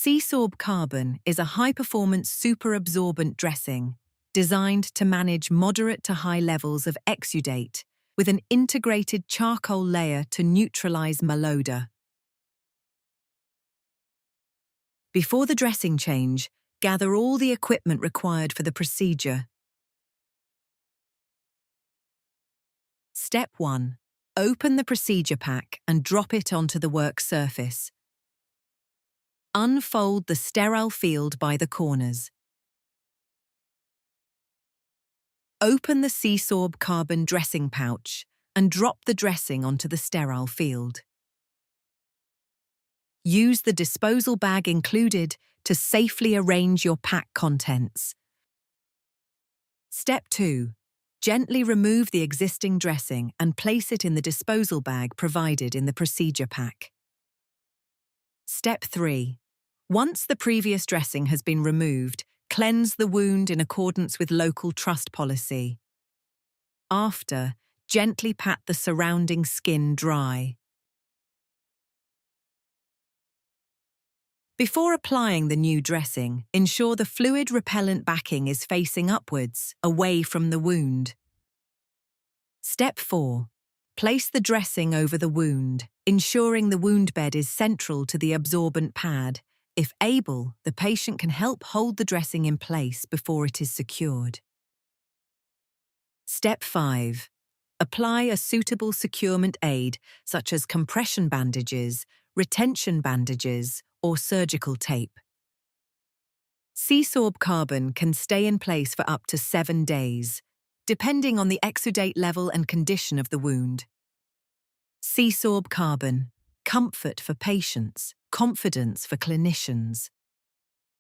C-Sorb Carbon is a high-performance superabsorbent dressing designed to manage moderate to high levels of exudate with an integrated charcoal layer to neutralize malodor. Before the dressing change, gather all the equipment required for the procedure. Step 1. Open the procedure pack and drop it onto the work surface. Unfold the sterile field by the corners. Open the C-Sorb Carbon dressing pouch and drop the dressing onto the sterile field. Use the disposal bag included to safely arrange your pack contents. Step 2. Gently remove the existing dressing and place it in the disposal bag provided in the procedure pack. Step 3. Once the previous dressing has been removed, cleanse the wound in accordance with local trust policy. After, gently pat the surrounding skin dry. Before applying the new dressing, ensure the fluid-repellent backing is facing upwards, away from the wound. Step 4. Place the dressing over the wound, ensuring the wound bed is central to the absorbent pad. If able, the patient can help hold the dressing in place before it is secured. Step 5. Apply a suitable securement aid, such as compression bandages, retention bandages, or surgical tape. C-Sorb Carbon can stay in place for up to 7 days, depending on the exudate level and condition of the wound. C-Sorb Carbon, comfort for patients, confidence for clinicians.